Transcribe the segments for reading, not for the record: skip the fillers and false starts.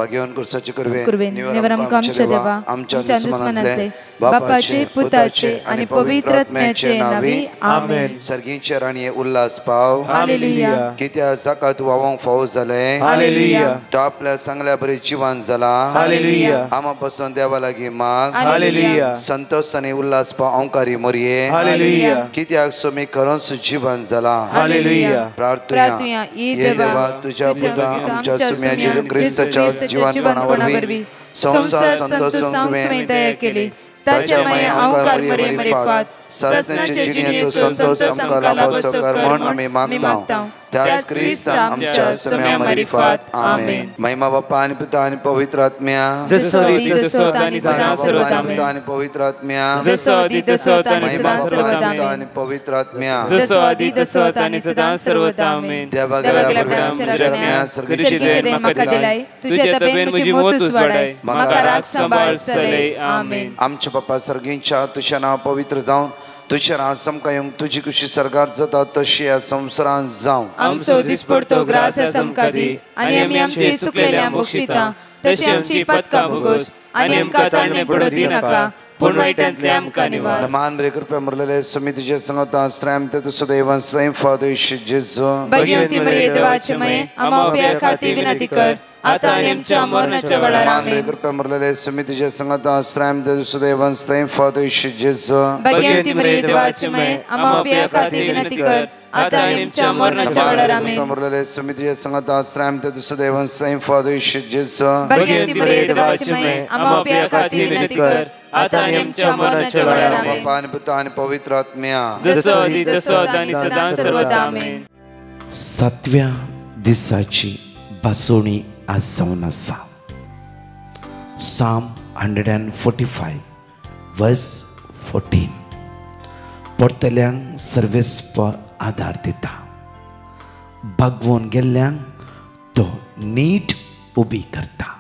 भाग्यवान कुर्साचे कुर्वेन निवर आमच्या देवा आमच्या दुश्मनांतले बापाचे पुताचे आणि पवित्र आत्म्याचे नावी आमेन. सर्गींचे राणी उल्हास पाव हालेलुया. कित्या जाका तू वावंक फावो जाले हालेलुया. तो आपल्या चांगल्या बरी जिवान जाला हालेलुया. आमा पासून देवा लागी माग हालेलुया. संतोष आणि उल्हास पाव औंकारी मोरये हालेलुया. कित्याक सोमी करून जिवान जाला हालेलुया. प्रार्थना ये देवा तुझ्या पुता आमच्या सुम्या जेजू ख्रिस्ताच्या जीवनपणावरवी संसार संतोषून तुवें दया केली. ताच्या माया औंकार मरे फात सस्त्याचे जिणेचो संतोष आमकां लाभो कर म्हण आमी मागता. त्याच ख्रिस्त आमच्या सुम्या मरे फात आमेन. महिमा बापा आणि पिता आणि पवित्र आत्म्या जसो आणि सदा सर्वदा पिता आणि पवित्र आत्म्या जसो आणि सदा सर्वदा आणि पवित्र आत्म्या जसो आणि सदा सर्वदा आमेन. देवा सर्गीचे देन म्हाका दिलाय तुझे तबेन म्हजी मोतूच वाडाय म्हाका राख सांबाळ सलय आमेन. आमच्या बापा सर्गींच्या तुझे नाव पवित्र जावन तुझे नाव समका येवंक तुझी खुशी सरकार जाता तशी या संवसारांत जावं. आमचो दिसपडतो ग्रास समका दी आनी आमी आमची सुकलेल्या बक्षिता तशी आमची पदकां भोगोस आनी आमकां ताणणे पडू दी नाका पूण वायटांतले आमकां निवार. मान बरे कृपया मरलेले समितीचे संगता श्रेम ते तुझो देवान स्वयं फादर जेजू भगवती मरिये देवाचे मये आमा उपया खाती विनंती कर आता आनी आमच्या मरणाच्या वेळार आमेन. कृपया मरलेले समितीचे संगता श्रेम ते तुझो देवान स्वयं फादर जेजू भगवती मरिये देवाचे मये आमा उपया खाती विनंती कर आता आनी आमच्या मरणाच्या वेळार आमेन. मरलेले समितीचे संगता श्रेम ते तुझो देवान स्वयं फादर जेजू भगवती मरिये देवाचे मये आमा उपया खाती विनंती कर आता आनी आमच्या मरणाच्या वेळार आमेन. बापा आणि पिता आणि पवित्र आत्म्या जसो आणि सदा सर्वदा आमेन. सातव्या दिसाची बासोणी आज जावन आसा. Psalm 145 verse 14 पोरतल्यांक सर्वेस्पर आदार दिता. भागवून गेल्ल्यांक तो नीट उबी करता.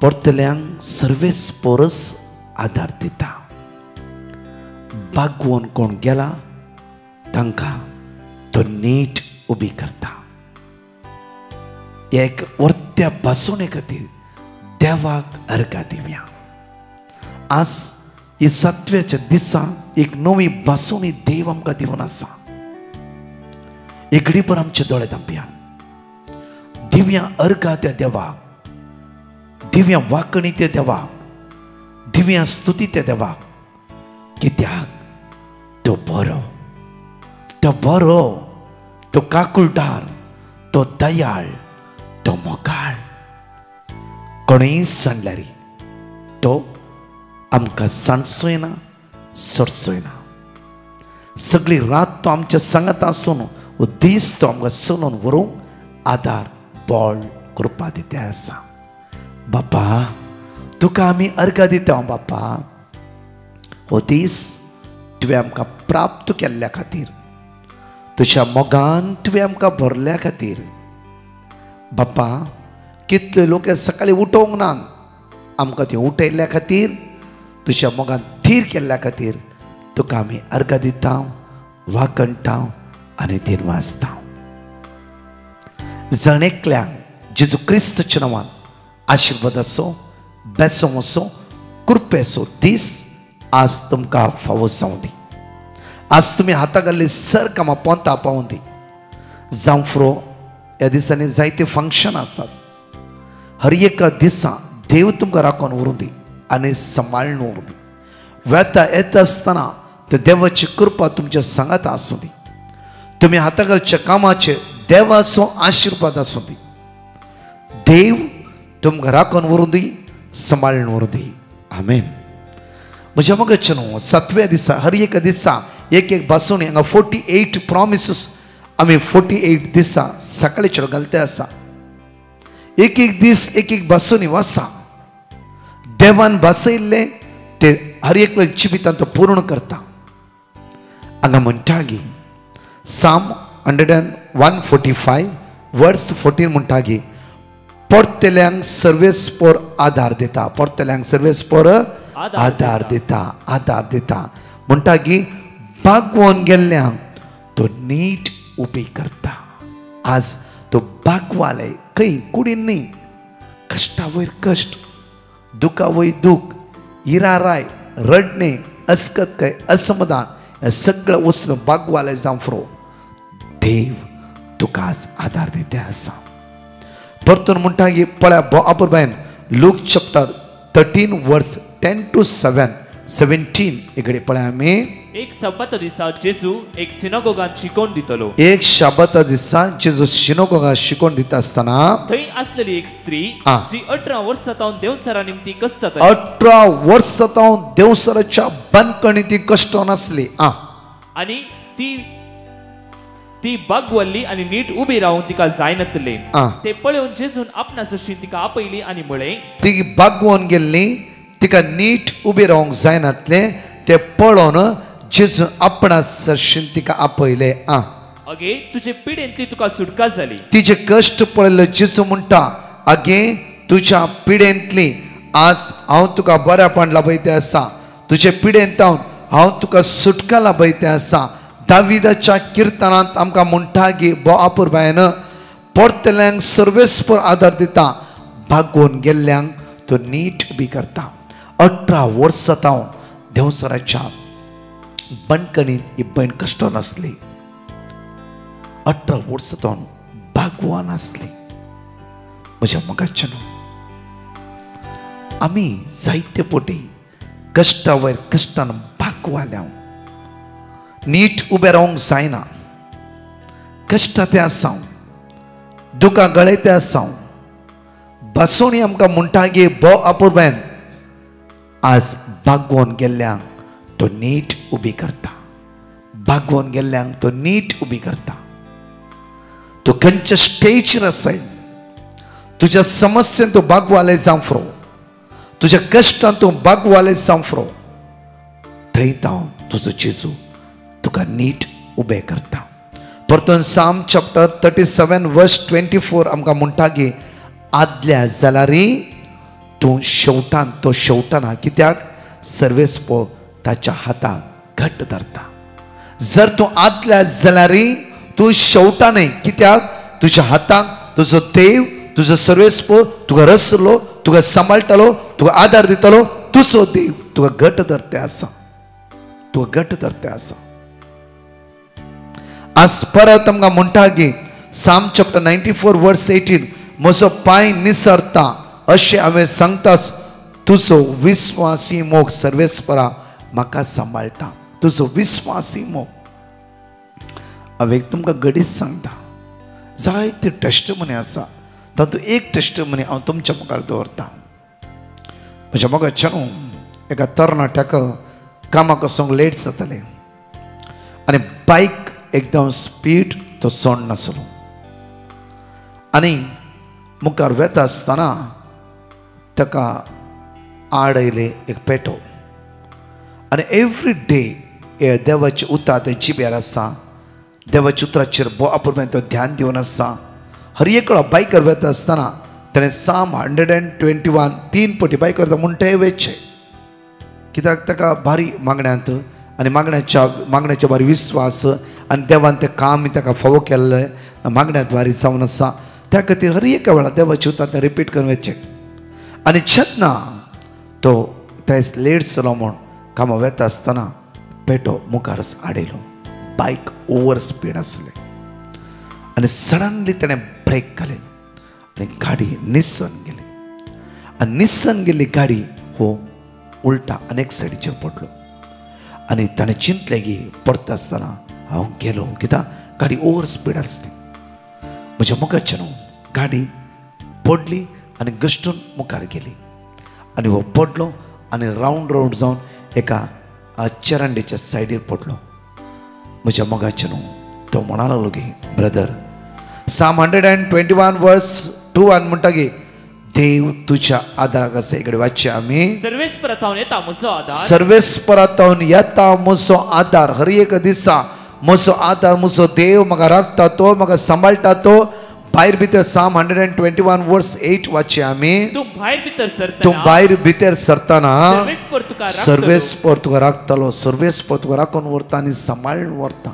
पोरतल्यांक सर्वेस्परस आदार दिता. भागवून कोण गेला तांकां तो नीट उबी करता. एक वर्त्या बासोणे खातीर देवाक अर्घा दिवया. आज ही सातव्याच्या दिसा एक नवी बासोणी देव आमकां दिवन आसा. एक घडीभर आमचे दोळे धांपया. दिव्या अर्घा त्या देवाक, दिव्या वाकणी त्या देवाक, दिव्या स्तुती त्या देवाक. कित्याक तो बरो, तो बरो, तो काकुळटार, तो दयाळ, तो मोगाळ. कोणीय सांडल्यारी तो आमकां सांडचोय ना सोडचोय ना. सगळी रात तो आमच्या सांगात आसून हो दीस तो आमकां चलोवन व्हरूंक आदार बळ कृपा दिते आसा. बापा तुका आमी अर्घा दिता. बापा हो दीस तुवें आमकां प्राप्त केल्ल्या खातीर, तुज्या मोगान तुवें आमकां भरल्या खातीर. बापा कितले लोक सकाळी उठोवंक ना, आमकां ते उठयल्ल्या खातीर, तुज्या मोगान थीर केल्ल्या खातीर तुका आमी अर्घा दिता, वाकणटा आनी दिनवासता. जण एकल्यांक जेजू क्रिस्ताच्या नांवान आशिर्वाद आसूं, बेसों आसूं, कृपेचो दीस आज तुमकां फावो जावं दी. आज तुमी हाता घाल्ली सर कामां पोंता पावूं दी. जावं फुरो ह्या दिसांनी जायते फंक्शन आसात. हर एका दिसा देव तुमकां राखून व्हरूं दी आनी सांबाळून व्हरूं दी. वेता येता आसतना तो देवाची कृपा तुमच्या सांगात आसूं दी. तुमी हाता घालच्या कामाचे देवाचो आशिर्वाद आसूं दी. देव तुमकां राखून व्हरूं दी, सांबाळून व्हरूं दी. आमेन. म्हज्या मगचे न्हू सातव्या दिसा हर एका दिसा एक एक बासोणी हांगा 48 प्रॉमिसीस आमी 48 दिसा सकाळी चेडो घालते आसा. एक एक दीस एक एक बासोणी वासा. देवान बासयल्ले ते हर एक जिवितांत तो पूर्ण करता. हांगा म्हणटा गी Psalm 145 वर्स 14 म्हणटा गी पोरतेल्यांक सर्वेस्पर आदार दिता. पोरतेल्यांक सर्वेस्पर आदार दिता, आदार दिता. म्हणटा गी भागवून गेल्ल्यांक तो नीट उबी करता. आज तो भागवाले खंय कुडीन न्ही, कष्टा वयर कष्ट, दुखा वय दुःख, इराराय, रडणे, अस्कतकाय, असमाधान हे सगळं वचून बागवाले जावं देव तुका आज आधार दिते आसा. परतून म्हणटा की पळया अपर बायन लूक चॅप्टर 13 वर्स 10 to 17 इकडे पळया आमी. एक सब्बात दिसा जेजू एक सिनागोगांत शिकवण दितलो. एक शाबत दिसा जेजू सिनागोगांत शिकवण दिता आसतना थंय आसलेली एक स्त्री जी 18 वर्सां तावन देवसरा निमती कश्टात 18 वर्सां तावन देवसराच्या बंदकणी ती कश्टान आसली. आनी ती बागवल्ली आनी नीट उबी रावून तिका जायनातले. ते पळोवन जेजून आपणास अशी तिका आपयली आनी म्हळे ती बागवून गेल्ली, तिका नीट उबी रावंक जायनातले. ते पळोवन जेजू आपणास तिका आपयले. अगे तुजे पिडेंतली तुका सुटका जाली. तिचे कष्ट पळयले जेजू म्हणटा आगे तुज्या पिडेंतली आज हांव तुका बऱ्यापण लाभयते आसा. तुजे पिडेंत हांव तुका सुटका लाभयते आसा. दाविदाच्या किर्तनांत आमकां म्हणटा की आपूर बायन पडतल्यांक सर्वेस्पर आदार दिता, भागोवन गेल्ल्यांक तो नीट उबी करता. 18 वर्सां हांव देवसराच्या बंदकणींत ही बयण कश्टान आसली. 18 वर्सां हांव भागवान आसली. म्हज्या मोगाच्या आमी जायते पोटी कश्टा वयर कश्टान भागवाल्या, नीट उबे रावंक जायना. कश्ट ते आसा, दुखा गळे ते आसा. बसोणी आमकां म्हणटा की आपूर बायन आज भागवून गेल्ल्यांक तो नीट उबी करता. भागवून गेल्ल्यांक तो नीट उबी करता. तूं खंयच्या स्टेजीर आसाय, तुज्या समस्येन तूं भागवाले जावं, तुज्या कश्टान तूं भागवाले जावं, थंय तुजो जेजू तुका नीट उबे करता. परतून साम चॅप्टर 37 वर्स 24 आमकां म्हणटा की आदल्या जाल्यारी तूं शेवटान तो शेवटाना, कित्याक सर्वेस्पो ताच्या हाताक घट्ट धरता. जर तूं आदल्या जाल्यारी तूं शेवटानय, कित्याक तुज्या हाताक तुजो देव, तुजो सर्वेस्पो तुका रचलो, तुका सांबाळटलो, तुका आदार दितलो. तुजो देव तुका घट्ट धरते आसा, तुका घट्ट धरते आसा. आज परत आमकां म्हणटा की साम चॅप्टर 94 वर्स 18 म्हजो पांय निसरता अशें हांवें सांगताच, तुजो विस्वासी मोग सर्वेस्परा म्हाका सांबाळटा. तुजो विस्वासी मोग. हांवें तुमकां घडीच सांगता, जायते टेस्टमनी आसा, तातूंत एक टेस्टमनी हांव तुमच्या मुखार दवरता. म्हज्या मोगाच्या एका तरणाट्याक कामाक वचूंक लेट जातालें आनी बायक एकदम स्पीड तो सोड नासलो. आनी मुखार वेता आसतना ताका आड आयले एक पेटो. आनी एवरी डे देवाचें उतर ते जिबेर आसा, देवाच्या उतराचेर आपूण तो ध्यान दिवन आसा. हर एक वेळा बायकार वेता आसतना ताणें साम 121 3 पटी बायकार म्हणटा वेचे, कित्याक ताका भारी मागण्यांत आनी मागण्याच्या भारी विस्वास आनी देवान तें काम ताका फावो केल्लें मागण्यांत भारी जावन आसा. त्या खातीर हर एका वेळा देवाचें उतर तें रिपीट करून वेचें. आनी जेन्ना तो थंय लेट जालो म्हूण कामा वेता आसतना पेटो मुखार आडयलो. बायक ओवर स्पीड आसलें आनी सडनली ताणें ब्रेक घाले आनी गाडी निस्सन गेली. आनी निस्सन गेल्ली गाडी हो उलटा आनीक सायडीचेर पडलो. आनी ताणें चिंतलें की पडटा आसतना हांव गेलो, कित्याक गाडी ओवर स्पीड आसली. म्हज्या मुखाच्यान गाडी पडली आनी घश्टून मुखार गेली. आनी हो पडलो आनी रावंड जावन एका चेरांडेच्या सायडीर पडलो. म्हज्या मोगाच्यान तो म्हणा लागलो की ब्रदर, साम 121 वर्स 2 म्हणटा की देव तुज्या आदाराक आसा. इकडे वाचचे आमी सर्वेस्परांत येता म्हजो आदार, सर्वेस्परांत येता म्हजो आदार. हर एक दिसा म्हजो आदार म्हजो देव म्हाका राखता, तो म्हाका सांबाळटा. तो भायर भितर साम 121 वर्स 8 वाचचे आमी. तूं भायर भितर सरतना सर्वेस्पर तुका राखतलो, सर्वेस्पर तुका राखून व्हरता आनी सांबाळून व्हरता.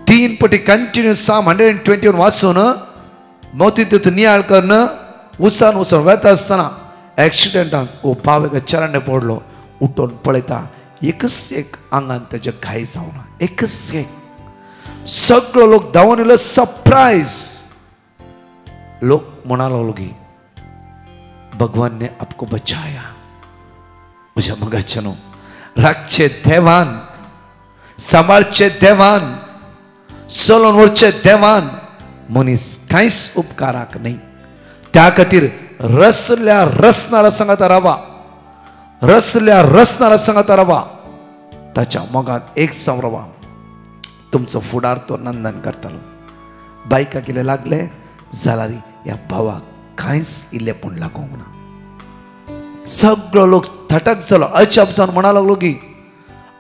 3 पटी कंटिन्यू साम 121 वाचून मोती तितून नियाळ करून उसान वेता आसतना एक्सिडेंटान वो भाव एका चरांनी पडलो उठून पळयता एकच एक आंगान त्याच्या घाई जावना एकच एक सगळो लोक धांवन येयलो सरप्राइज लोक म्हणा लागलो की भगवान ने आपको बचाया म्हज्या मगाच्यानो राखचे देवान सांबाळचे देवान चलोवन व्हरचे देवान मनीस कांयच उपकाराक न्ही त्या खातीर रसल्या रसनारा सांगाता रावा रसल्या रसनारा सांगाता रावा ताच्या मोगान एक जावन रावा तुमचो फुडार तो नंदन करतलो बायका कितें लागले जाल्यार ह्या भावाक कांयच इल्लेपण लागोंक ना सगळो लोक थटक जालो अचब जावन म्हणा लागलो की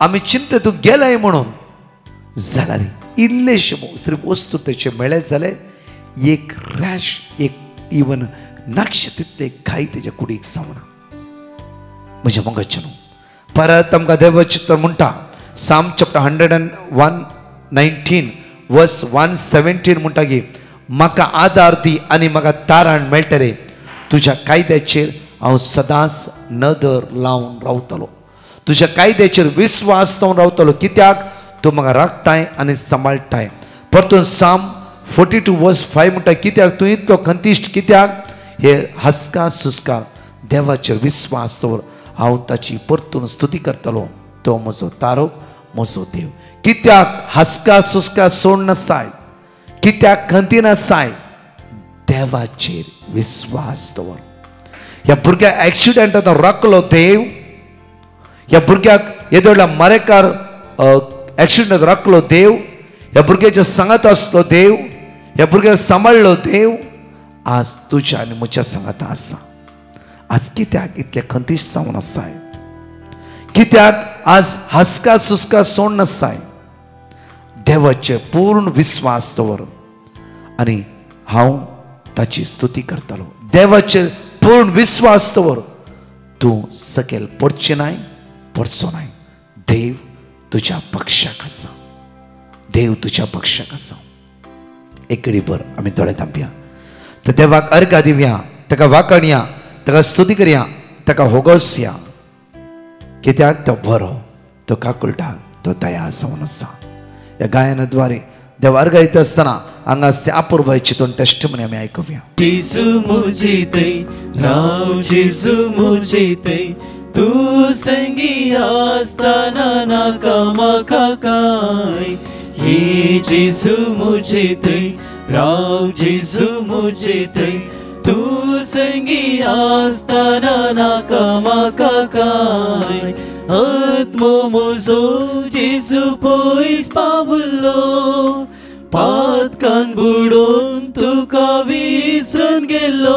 आमी चिंते तूं गेलाय म्हणून जाल्यार इल्लेशे सिर्फ वस्तू तेचे मेळ्ळे जाले एक रॅश एक इवन नाक्षे तितले घाई तेच्या कुडीक जावना म्हज्या मोगाच्यानो परत आमकां देवचित्र म्हणटा साम चॅप्टर 119 वर्स 117 म्हणटा की म्हाका आदार दी आनी म्हाका तारण मेळटलें तुज्या कायद्याचेर हांव सदांच नदर लावन रावतलो तुज्या कायद्याचेर विस्वास लावन रावतलो कित्याक तूं म्हाका राखताय आनी सांबाळटाय परतून साम 42 वर्स 5 म्हणटा कित्याक तूं इतलो खंतिश्ट कित्याक हे हस्का सुस्कार देवाचेर विस्वास दवर हांव ताची परतून स्तुती करतलो तो म्हजो तारोक म्हजो देव कित्याक हस्का सुस्का सोड नासाय कित्याक खंती नासाय देवाचेर विस्वास दवर ह्या भुरग्याक एक्सिडेंटान राखलो देव ह्या भुरग्याक येदोळ्या मरेकार एक्सिडेंटान राखलो देव ह्या भुरग्याच्या सांगात आसलो देव ह्या भुरग्याक सांबाळलो देव आज तुज्या आनी म्हज्या सांगात आसा आज कित्याक इतले खंतीश जावन आसाय कित्याक आज हस्का सुस्का सोड नासाय देवाचे पूर्ण विस्वास दवर आनी हांव ताची स्तुती करतलो देवाचे पूर्ण विस्वास दवर तूं सकयल पडचें नाय पडचो नाय देव तुज्या पक्षाक आसा देव तुज्या पक्षाक आसा एक घडीभर आमी दोळे धांपया तर देवाक अर्घा दिवया ताका वाकणया ताका स्तुती करया ताका होगोसया कित्याक तो बरो तो काकुळटा तो दयाळ जावन आसा ह्या गायनाद्वारे देव अर्घ दित आसतना हांगा अपूर्व चितून टेस्टमनी आमी आयकुया जेजू मुझे ते राव जेजू मुझे ते तू संगी आसताना नाका म्हाका काय हे जेजू मुझे ते राव जेजू मुझे ते तू संगी आसताना नाका म्हाका काय आत्मो म्हजो जेजू पयस पावलो पातकान बुडोवन तुका विसरून गेलो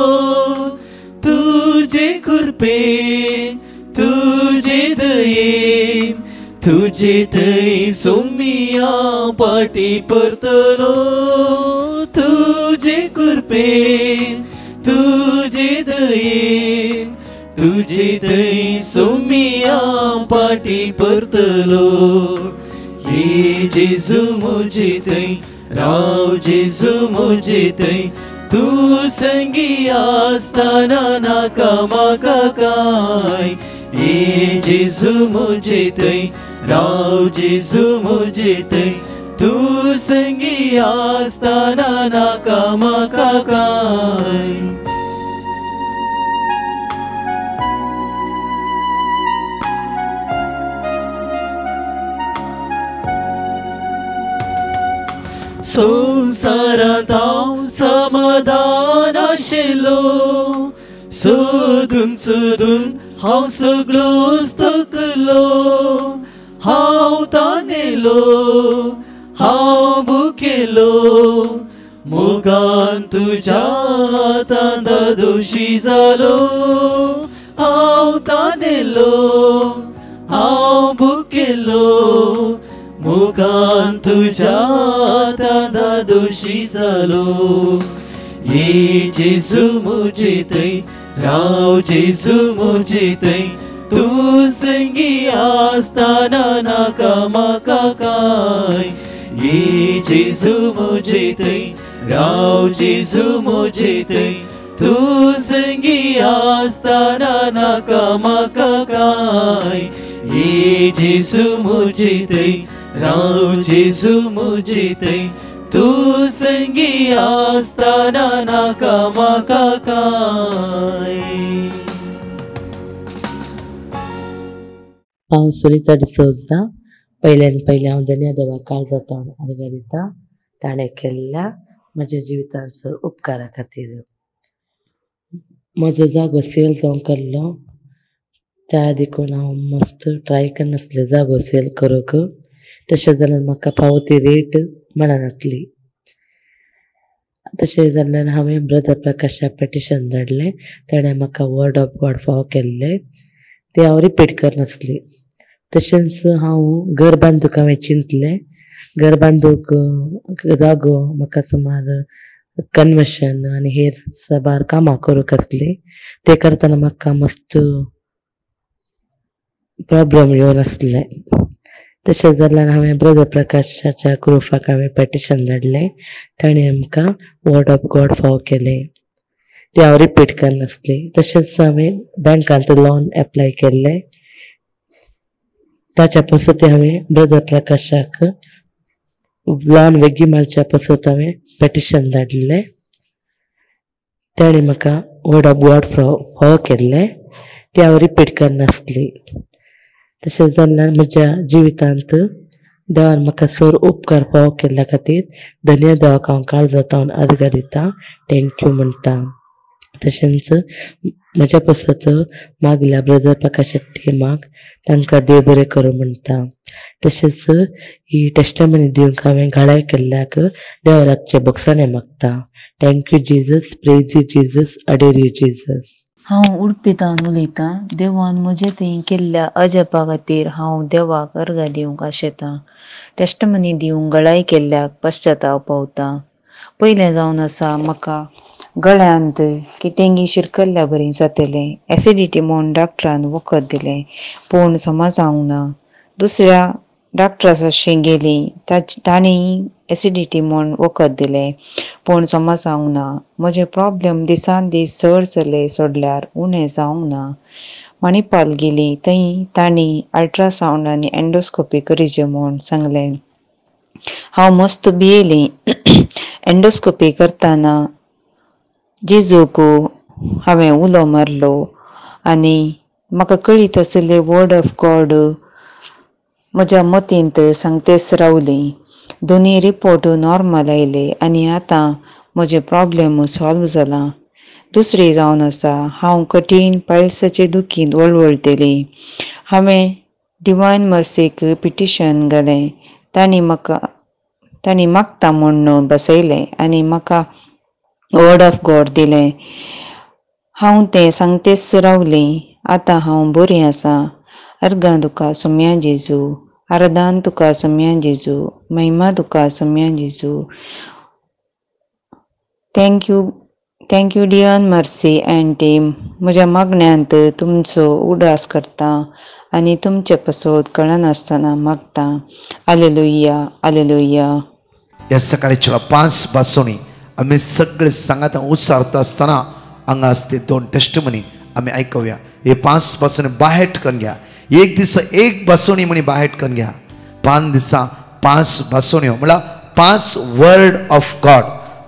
तुजे कृपेन तुजे दयेन तुजे थंय सोमिया पाटी परतलो तुजे कृपेन तुजे दयेन तुजे थंय सोमिया पाटी परतलो हे जेजू मुझे थंय राव जेजू मुझे थंय तू संगी आसताना नाका म्हाका काय हे जेजू मुझे थंय राव जेजू मुझे थंय तू संगी आसताना नाका म्हाका काय संसारांत हांव समाधान आशिल्लो सोदून सोदून हांव सगळोच थकलो हांव तानेलो हांव भुकेलो मोगान तुज्या हातांत दोशी जालो हांव तानेलो हांव भुकेलो मोगान तुज्या हातांत दोशी जालो ये जेजू मुझे थंय राव जेजू मुझे थंय तू संगी आसताना नाका म्हाका काय ये जेजू मुझे थंय राव जेजू मुझे थंय तू संगी आसतना नाका म्हाका काय ये जेजू मुझे थंय राव जेजू मुझे थंय तू संगी आसतना नाका म्हाका काय. हांव सुनीता डिसोजा पयले हांव धन्य देवा काळजांत आदारिता ताणें केल्ल्या म्हज्या जिवितांचो उपकारा खातीर. म्हजो जागो सेल जावंक आहलो त्या देखून हांव मस्त ट्राय करनासलें जागो सेल करूंक. तशें जाल्यार म्हाका फावो ती रेट मेळनासली. तशें जाल्यार हांवें ब्रदर प्रकाशाक पेटिशन धाडलें. ताणें म्हाका वर्ड ऑफ गॉड फावो केल्ले ते हांव रिपीट करनासली. तशेंच हांव घर बांदूंक हांवें चिंतलें. घर बांदूंक जागो म्हाका सुमार कन्वर्शन आनी हेर साबार कामां करूंक आसली. ते करतना म्हाका मस्त प्रॉब्लम येवन आसले. तशें जाल्यार हांवें ब्रदर प्रकाशाच्या ग्रुपाक हांवें पेटिशन धाडलें. ताणें आमकां वर्ड ऑफ गॉड फावो केलें ते हांव रिपीट करनासली. तशेंच हांवें बँकांत लॉन एप्लाय केल्लें. ताच्या पसत हांवें ब्रदर प्रकाशाक लॉन वेगी मारच्या पसत हांवें पेटिशन धाडलें. ताणें म्हाका वर्ड ऑफ गॉड फावो केल्लें ते हांव रिपीट करनासली. तशें जाल्यार म्हज्या जिवितांत देवान म्हाका सर उपकार फावो केल्ल्या खातीर धन्य देवाक हांव काळजांत आदारिता. थँक्यू म्हणटा. तशेंच म्हज्या पसत मागल्या ब्रदर प्रकाशाच्या टिमाक तांकां देव बरें करूं म्हणटा. तशेंच ही टेस्टमनी दिवंक हांवें घाळाय केल्ल्याक देवाचे बक्षाणे मागता. Thank you Jesus. Praise you Jesus. अडेर you Jesus. हांव उडपीतान उलयतां. देवान म्हजे थंय केल्ल्या अजपा खातीर हांव देवाक अर्घा दिवंक आशेतां. टेस्टमनी दिवंक गळाय केल्ल्याक पश्चाताप पावता. पयलें जावन आसा म्हाका गळ्यांत कितेंगी शिरकल्ल्या बरें जातलें. एसिडिटी म्हूण डॉक्टरान वखद दिलें पूण समज जावंक ना. दुसऱ्या डॉक्टराशी गेली ताणें एसिडिटी म्हूण वखद दिलें पूण समज जावंक ना. म्हजे प्रॉब्लेम दिसान दीस चड चले सोडल्यार उणें जावंक ना. मणिपाल गेली थंय तांणी अल्ट्रासावंड आनी एंडोस्कोपी करीचे म्हूण सांगलें. हांव मस्त भियेलीं. एंडोस्कोपी करतना जेजूक हांवें उलो मारलो आनी म्हाका कळीत आसलें वर्ड ऑफ गॉड म्हज्या मतींत सांगतेच रावली. दोनी रिपोर्ट नॉर्मल आयले आनी आतां म्हजे प्रॉब्लेम सॉल्व जाला. दुसरी जावन आसा हांव कठीण पायल्साचे दुखीन वळवळटली. हांवें डिवायन मर्सीक पिटिशन घालें. तांणी मागता म्हूण बसयलें आनी म्हाका वर्ड ऑफ गॉड दिलें. हांव तें सांगतेच रावलीं. आतां हांव बरी आसा. अर्गां तुका सुम्या जेजू. आराधन तुका सुम्या जेजू. महिमा तुका सुम्या जेजू. Thank you divine mercy and team. म्हज्या मागण्यांत तुमचो उडास करता आनी तुमचे पसत कळनासतना मागता. Hallelujah hallelujah. ह्या सकाळच्या 5 बासोनी आम्ही सगळे सांगात उसारता असताना हांगा असते 2 टेस्टमनी आम्ही ऐकूया. हे 5 बासोनी बाहेट करून घ्या. एक दिसा 1 बासोनी म्हणी बाहेट करून घ्या. 5 दिसा 5 बासोन्यो म्हणल्यार 5 वर्ड ऑफ गॉड.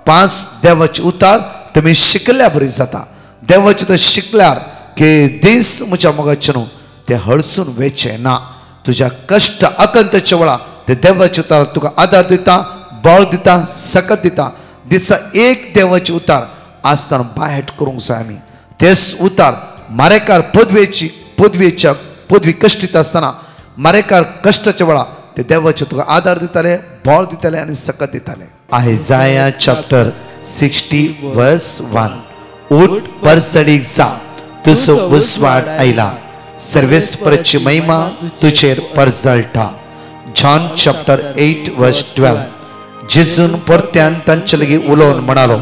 5 देवाचे उतार तुम्ही शिकल्या बरी जाता. देवाचे तर शिकल्यार की दीस म्हज्या मोगाचे न्हू ते हळसून वेचे ना. तुझ्या कष्ट आकंताच्या वेळा ते देवाचे उतार तुका आदार दिता, बळ दिता, सकत दिता. दिसा 1 देवाचे उतार आसतना बाहेट करूंक जाय आमी. तेच उतार मारेकार पदवी कश्टीत असताना मारेकार कष्टाच्या वेळा ते देवाचे तुका आदार दिताले, बळ दिताले आनी सकत दिताले. आयजाया चॅप्टर 60 वर्स 1. उठ परसडीक जा, तुजो उसवाड आयला, सर्वेस्पराची महिमा तुजेर परजळटा. जॉन चॅप्टर 8 वर्स 12. जेजून परत्यान तांचे लागीं उलोवन म्हणालो,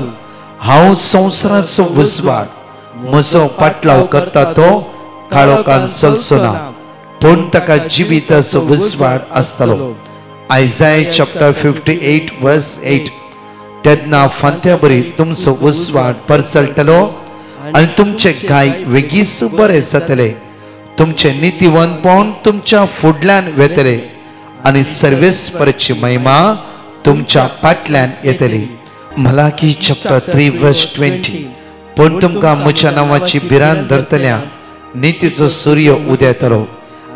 हांव संवसाराचो उसवाड. म्हजो पाटलाव करता तो काळोखान चलचो ना, पूण ताका जिविताचो उसवाड आसतलो. आयजाया चॅप्टर 58 वर्स 8. तेन्ना फांत्या बरी तुमचो उसवाड परसळटलो आणि तुमचे गाय वेगीस बरे जातले. तुमचे नीतिवन पावन तुमच्या फुडल्यान वेतले आणि सर्वेस्परची महिमा तुमच्या फाटल्यान येतली. मलाकी चॅप्टर 3:20. पण तुमका म्हज्या नांवाची भिरांत धरतल्या नीतीचो सूर्य उदेतलो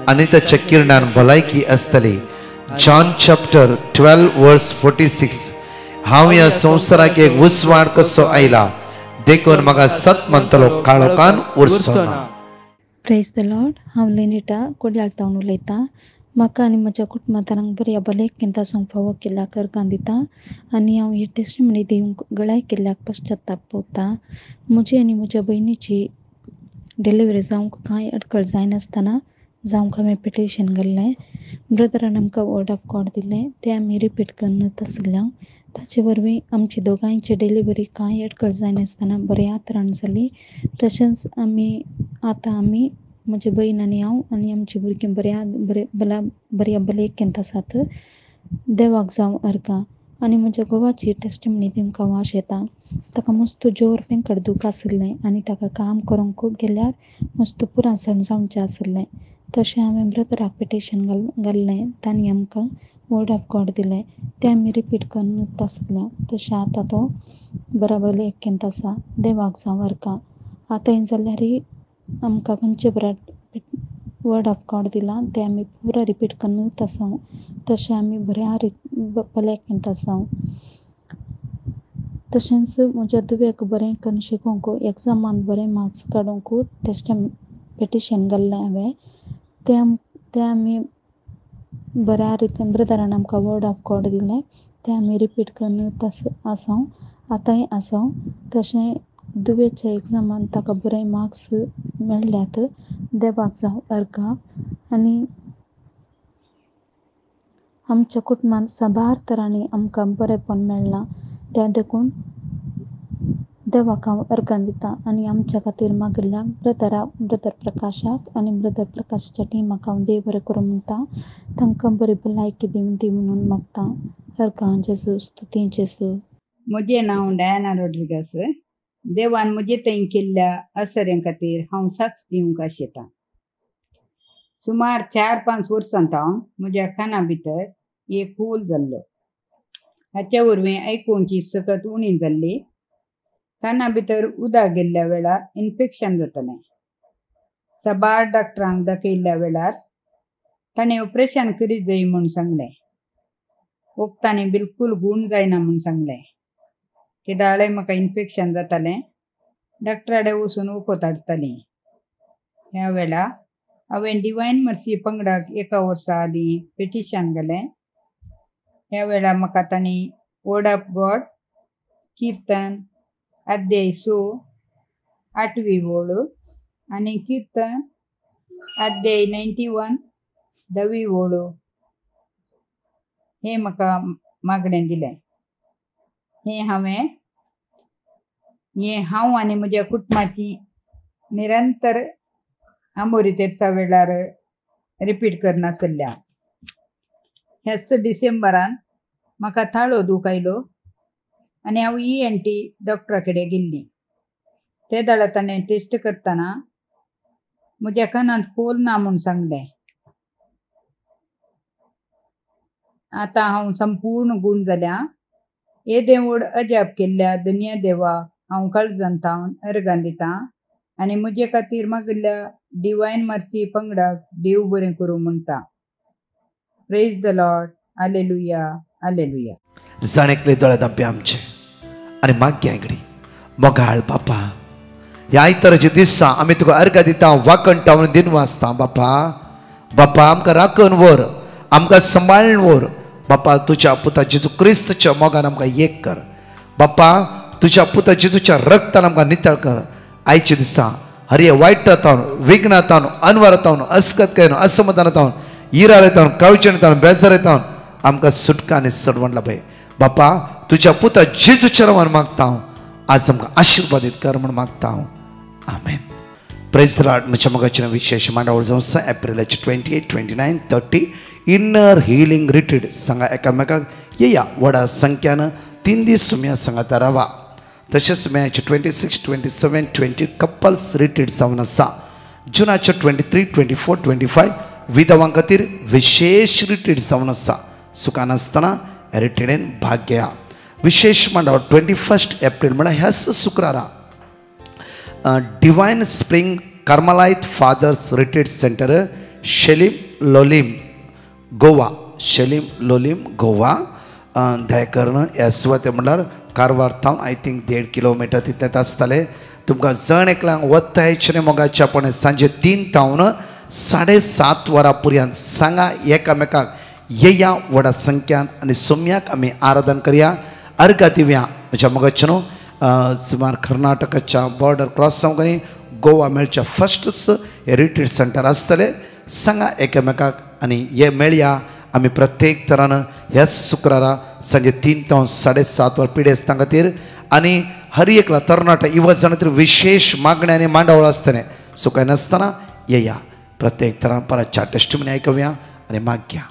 आणि त्याच्या किरणान भलायकी असतली. John chapter 12:46. हांव ह्या संवसाराक एक उसवाड कसो आयला देखून म्हाका सत म्हणटलो काळोखान उरसो ना. Praise the Lord. हांव लेनिटा कोड्याळतावन उलयतां. म्हाका आनी म्हज्या कुटुंबांतरांक बऱ्या भलायकेन तासूंक फावो केल्याक अर्गां दितां आनी हांव ही टेस्टिमनी दिवंक गळाय केल्ल्याक पश्चाताप भोगतां. म्हजी आनी म्हज्या भयणीची डिलिव्हरी जावंक कांय अडखळ जायनासतना जावंक हांवें पिटिशन घाल्लें. ब्रदरान आमकां वर्ड ऑफ गॉड दिलें तें आमी रिपीट करनत आसल्यां. ताचे वरवीं आमची दोगांयची डिलिव्हरी कांय अडखळ जायनासतना बऱ्या तरान जाली. तशेंच आमी म्हजी भयण आनी हांव आनी आमची भुरगीं बऱ्या भलायकेन आसात. देवाक जावं अर्गां. आनी म्हज्या घोवाची टेस्टिमनी दिवंक हांव आश येता. ताका मस्त जोर पेंकड दूख आशिल्लें आनी ताका काम करूंक गेल्यार मस्त पुरासण जावचें आशिल्लें. तशें हांवें ब्रदराक पिटिशन घाल्लें. तांणी आमकां वर्ड ऑफ गॉड दिलें तें आमी रिपीट करनत आसल्यां. तशें आतां तो बऱ्या भलायकेन आसा. देवाक जावं अर्गां. आतां जाल्यार आमकां खंयचे बऱ्या वर्ड ऑफ गॉड दिलां तें आमी पुरा रिपीट करनत आसा. तशें आमी बऱ्या भलायकेन आसा. तशेंच म्हज्या दुव्याक बरें करून शिकोवंक एग्जामान बरें मार्क्स काडूंक पिटिशन घाल्लें हांवें. तें आमी बऱ्या रितीन ब्रदरान आमकां वर्ड ऑफ गॉड दिलें तें आमी रिपीट करनत आसा. आतांय आसा. तशें दुवेच्या एग्जामान ताका बरे मार्क्स मेळ्ळ्यात. देवाक जावं अर्गां. आनी आमच्या कुटुंबांत साबार तरांनी आमकां बरेंपण मेळ्ळां. त्या देखून देवाक हांव अर्गां दितां आनी आमच्या खातीर मागिल्ल्याक ब्रदर प्रकाशाक आनी ब्रदर प्रकाशाच्या टिमाक हांव देव बरें करूं म्हणटा. तांकां बरी भलायकी दिवन दी म्हणून मागतां. अर्गां जेजू. स्तुती जेजू. म्हजें नांव डायना रॉड्रिगस. देवान म्हजे थंय केल्ल्या आसऱ्यां खातीर हांव साक्ष दिवंक आशेतां. सुमार 4-5 वर्सांतावन म्हज्या काना भितर एक होल जाल्लो. हाच्या वरवीं आयकुंची सकत उणी जाल्ली. काना भितर उदक गेल्ल्या वेळार इन्फेक्शन जातालें. साबार डॉक्टरांक दाखयल्ल्या वेळार ताणें ऑपरेशन करीत जाय म्हूण सांगलें. वखदांनी बिलकूल गूण जायना म्हूण सांगलें. कित्याक म्हाका इन्फेक्शन जातालें. डॉक्टराडे वचून वखद हाडटालीं. ह्या वेळार हांवें डिवायन मर्सी पंगडाक 1 वर्सा आदीं पिटिशन घालें. ह्या वेळार म्हाका तांणी वर्ड ऑफ गॉड कीर्तन अध्याय 6 8वी ओळ आनी कीर्तन अध्याय 91 10वी ओळ हें म्हाका मागणें दिलें. हांव आनी म्हज्या कुटुंबाची निरंतर आमोरी तेरसा वेळार रिपीट करनासल्या. ह्याच डिसेंबरान म्हाका थाळो दूख आयलो आनी हांव ENT डॉक्टरा कडेन गेल्ली. ते दाडा ताणें टेस्ट करतना म्हज्या कानांत खोल ना म्हूण सांगलें. आतां हांव संपूर्ण गूण जाल्या. हे देवूळ अजाप केल्ल्या दुनिया देवाक हांव काळजांतावन अर्गां दितां आनी म्हजे खातीर मागिल्ल्या डिवायन मर्सी पंगडाक देव बरें करूं म्हणटा. Praise the Lord. Hallelujah hallelujah. जाणेकले दोळे धांपे आमचे आनी मागे आयकडी मोगाळ बापा ह्या आयताराच्या दिसा आमी तुका अर्गां दिता. वाकणटावन दिन वाचता. बापा आमकां राखून व्हर. आमकां सांबाळून व्हर. बापा तुज्या पुता जेजू क्रिस्तच्या मोगान आमकां एक कर. बापा तुज्या पुता जेजूच्या रक्तान आमकां नितळ कर. आयच्या दिसा हर वायटांतावन विघ्नांतावन अनवरांतावन अस्कतकायेन असमाधानांतावन इरायतावन काळजेतावन बेजारेतावन आमकां सुटका आनी सडवण लाभय. बापा तुज्या पुता जेजूच्या नांवान मागता हांव. आज आमकां आशिर्वादीत कर म्हूण मागता हांव. आमेन. Praise the Lord. म्हज्या मोगाचें विशेष मांडावळ जावं आसा. एप्रिलाचे 28, 29, 30 इन्नर हिलिंग रिट्रीट. सांगा एकामेकाक येया. व्हडा संख्यान 3 दीस तुमी सांगाता रावा. तसेच मेचे 26, 27, 20 कपल्स रिट्रीट जावन आसा. जुनाचे 23, 24, 25 विधवां खातीर विशेष रिट्रीट जावन आसा. सुखान आसतना रिट्रीटेन भाग घेया. विशेष म्हणल्यार 21 एप्रील म्हळ्यार ह्याच शुक्रारा divine spring Carmelite fathers retreat centre Shelim Loliem Goa. Shelim Loliem Goa दयकर्ण ह्या सुवाते म्हणल्यार कारवार थावन आय थिंक 1.5 किलोमीटर तितलेंच आसतलें. तुमकां जण एकल्यांक वत्ता हेचणे मोगाचेपणे सांजे 3 थावन 7:30 वरां पर्यंत सांगा एकामेकाक येया व्हडा संख्यान आनी सोम्याक आमी आराधन करया, अर्घ दिवया. म्हज्या मोगाचेनो सुमार कर्नाटकाच्या बॉर्डर क्रॉस जावंक गोवा मेळच्या फस्टच रिट्रीट सेंटर आसतलें. सांगा एकामेकाक आनी हे मेळया. आमी प्रत्येक तरान ह्याच शुक्रारा सांजे 3 थावन 7:30 वर पिडेस्तां खातीर आनी हर एकला तरणाटा इवजण खातीर विशेष मागण्या आनी मांडावळ आसतलें. सो काय नासतना येया. प्रत्येक तरान परतच्या टेस्टिमनी आयकवया आनी मागया.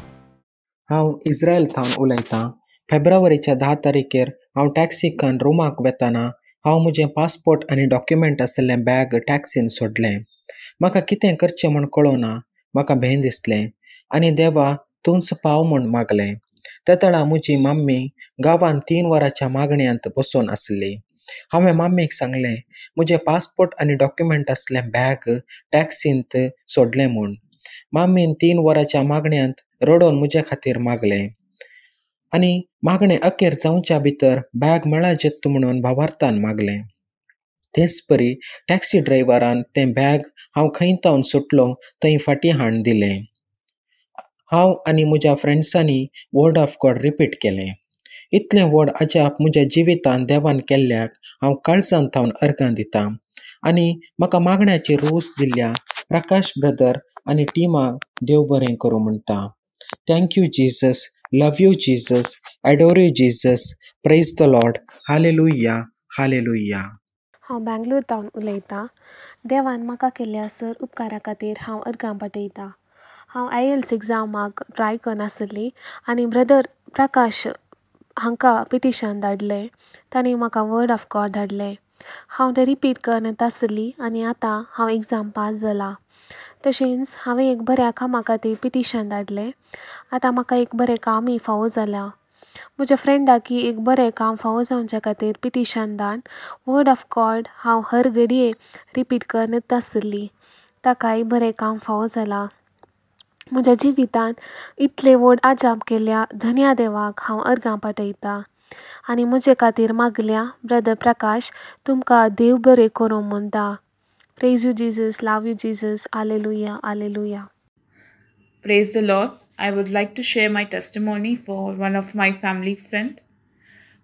हांव इस्रायल थावन उलयतां. फेब्रुवारीच्या 10 तारखेर हांव टॅक्सीकान रोमाक वेताना हांव म्हजें पासपोर्ट आनी डॉक्युमेंट आसलें बॅग टॅक्सीन सोडलें. म्हाका कितें करचें म्हूण कळोना. म्हाका भंय दिसलें आनी देवा तूंच पाव म्हूण मागलें. तेतळा म्हजी मम्मी गांवांत 3 वरांच्या मागण्यांत बसून आसली. हांवें मम्मीक सांगलें म्हजें पासपोर्ट आनी डॉक्युमेंट आसलें बॅग टॅक्सींत सोडलें म्हूण. मम्मीन 3 वरांच्या मागण्यांत रडोवन म्हजे खातीर मागलें आनी मागणें अखेर जावच्या भितर बॅग मेळा जेत्त म्हणून भावार्थान मागलें. तेच परी टॅक्सी ड्रायव्हरान तें बॅग हांव खंय तावन सुटलो थंय फाटीं हाडून दिलें. हांव आनी म्हज्या फ्रेंड्सांनी वर्ड ऑफ गॉड रिपीट केलें. इतलें व्हड अजाप म्हज्या जिवितांत देवान केल्ल्याक हांव काळजांत थावन अर्गां दितां आनी म्हाका मागण्याची रूच दिल्ल्या प्रकाश ब्रदर आनी टिमाक देव बरें करूं म्हणटा. Thank you Jesus. Love you Jesus. Adore you Jesus. Praise the Lord. Hallelujah hallelujah. हांव बँगलोर थावन उलयतां. देवान म्हाका केल्ल्या सर उपकारा खातीर हांव अर्गां पाठयतां. हांव IELTS एग्जामाक ट्राय करनासली आनी ब्रदर प्रकाश हांकां पिटिशन धाडलें. तांणी म्हाका वर्ड ऑफ गॉड धाडलें. हांव तें रिपीट करत आसली आनी आतां हांव एग्जाम पास जालां. तशेंच हांवें एक बऱ्या कामा खातीर पिटिशन धाडलें. आतां म्हाका एक बरें कामूय फावो जालां. म्हज्या फ्रेंडाकी एक बरें काम फावो जावच्या खातीर पिटिशन धाड. वर्ड ऑफ गॉड हांव हर घडये रिपीट करत आसली. ताकाय बरें काम फावो जालां. म्हज्या जिवितांत इतले व्हड आजाप केल्ल्या धन्या देवाक हांव अर्गां पाठयतां आनी म्हजे खातीर मागल्या ब्रदर प्रकाश तुमकां देव बरें करूं म्हणटा. Praise you Jesus. Love you Jesus. Alleluia. Alleluia. Praise the Lord. I would like to share my testimony for one of my family friend.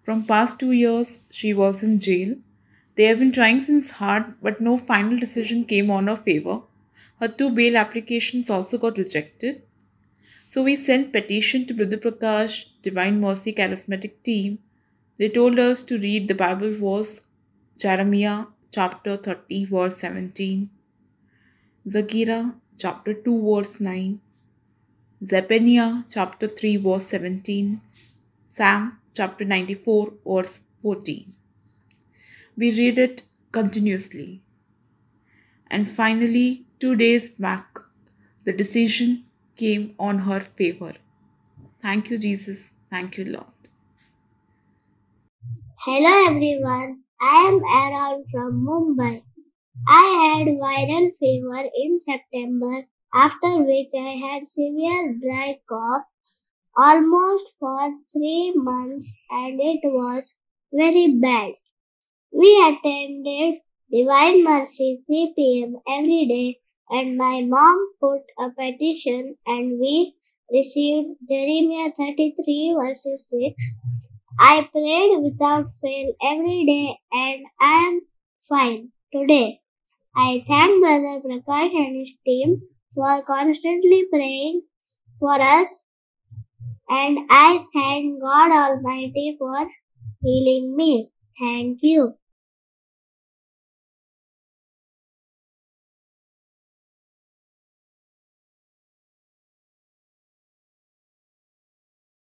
From past 2 years, she was in jail. They have been trying since hard, but no final decision came on her favor. Her 2 bail applications also got rejected. So we sent petition to Brother Prakash, Divine Mercy Charismatic team. They told us to read the Bible verse Jeremiah chapter 30 verse 17, Zechariah chapter 2 verse 9, Zephaniah chapter 3 verse 17, Psalm chapter 94 verse 14. We read it continuously. And finally, 2 days back, the decision came on her favor. Thank you, Jesus. Thank you, Lord. Hello everyone, I am Aaron from Mumbai. I had viral fever in September, after which I had severe dry cough almost for 3 months and it was very bad. We attended Divine Mercy 3 p.m. every day and my mom put a petition and we received Jeremiah 33 verses 6. I prayed without fail every day and I am fine today. I thank Brother Prakash and his team for constantly praying for us and I thank God Almighty for healing me. Thank you.